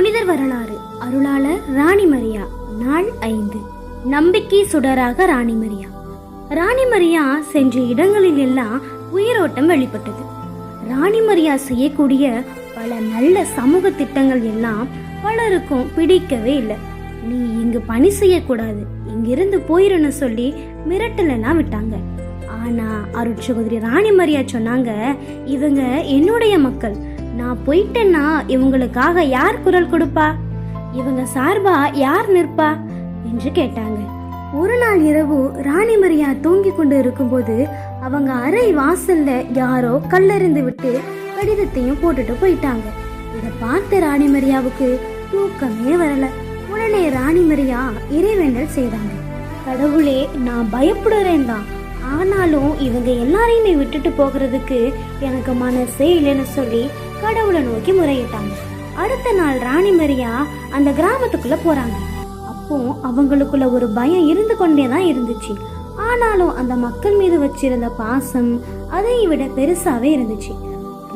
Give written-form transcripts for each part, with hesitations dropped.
புனிதர் வரலாறு. அருளாளர் ராணி மரியா. நாள் 5. நம்பிக்கை சுடராக ராணி மரியா. ராணி மரியா சென்ற இடங்களில் எல்லாம் உயிரோட்டம் வெளிப்பட்டது. ராணி மரியா செய்யக்கூடிய பல நல்ல சமூக திட்டங்கள் எல்லாம் பலருக்கும் பிடிக்கவே இல்லை. நீ இங்கு பணி செய்யக்கூடாது, இங்கிருந்து போயிருன்னு சொல்லி மிரட்டல் எல்லாம் விட்டாங்க. ஆனா அருட்சகோதரி ராணி மரியா சொன்னாங்க, இவங்க என்னுடைய மக்கள், நான் போயிட்டேன்னா இவங்களுக்காக யார் குரல் கொடுப்பா, இவங்க சார்பா யார் நிற்பா என்று கேட்டாங்க. ஒரு நாள் இரவு ராணி மரியா தூங்கி கொண்டு இருக்கும்போது அவங்க அறை வாசல்ல யாரோ கல்லெறிந்து விட்டு கடிதத்தையும் போட்டுட்டு போயிட்டாங்க. இதை பார்த்த ராணி மரியாவுக்கு தூக்கமே வரல. உடனே ராணி மரியா இறைவேண்டல் செய்தாங்க. கடவுளே, நான் பயப்படுறேன் தான், ஆனாலும் இவங்க எல்லாரையுமே விட்டுட்டு போகிறதுக்கு எனக்கு மனசே இல்லைன்னு சொல்லி கடவுளை நோக்கி முறையிட்டாங்க. அடுத்த நாள் ராணி மரியா அந்த கிராமத்துக்குள்ள போறாங்க. அப்போ அவங்களுக்குள்ள ஒரு பயம் இருந்து கொண்டேதான் இருந்துச்சு. ஆனாலும் அந்த மக்கள் மீது வச்சிருந்த பாசம் அதை விட பெருசாவே இருந்துச்சு.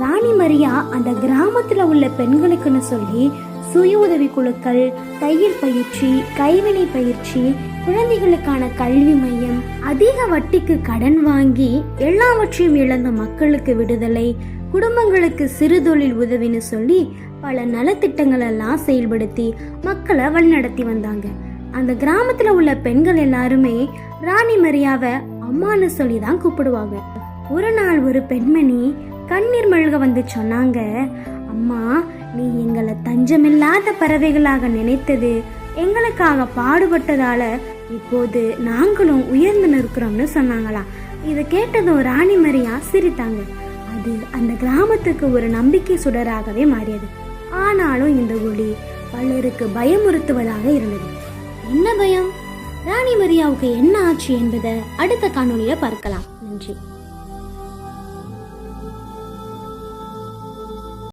ராணி மரியா அந்த கிராமத்துல உள்ள பெண்களுக்குன்னு சொல்லி சுய உதவி குழுக்கள், தையல் பயிற்சி, கைவினை பயிற்சி, குழந்தைகளுக்கான கல்வி மையம், அதிக வட்டிக்கு கடன் வாங்கி எல்லாவற்றையும் இழந்த மக்களுக்கு விடுதலை, குடும்பங்களுக்கு சிறு தொழில் உதவின்னு சொல்லி பல நலத்திட்டங்கள் எல்லாம் செயல்படுத்தி மக்களை வழிநடத்தி வந்தாங்க. அந்த கிராமத்துல உள்ள பெண்கள் எல்லாருமே ராணி மரியாவை அம்மான்னு சொல்லி தான் கூப்பிடுவாங்க. ஒரு நாள் ஒரு பெண்மணி கண்ணீர் மல்க வந்து சொன்னாங்க, அம்மா, நீ எங்களை தஞ்சமில்லாத பறவைகளாக நினைத்தது, எங்களுக்காக பாடுபட்டதால இப்போது நாங்களும் உயர்ந்து நிற்கிறோம்னு சொன்னாங்களாம். இதை கேட்டதும் ராணி மரியா சிரித்தாங்க. அது அந்த கிராமத்துக்கு ஒரு நம்பிக்கை சுடராகவே மாறியது. ஆனாலும் இந்த ஒளி பலருக்கு பயமுறுத்துவதாக இருந்தது. என்ன பயம்? ராணி மரியாவுக்கு என்ன ஆச்சு என்பதை அடுத்த காணொளியில பார்க்கலாம். நன்றி.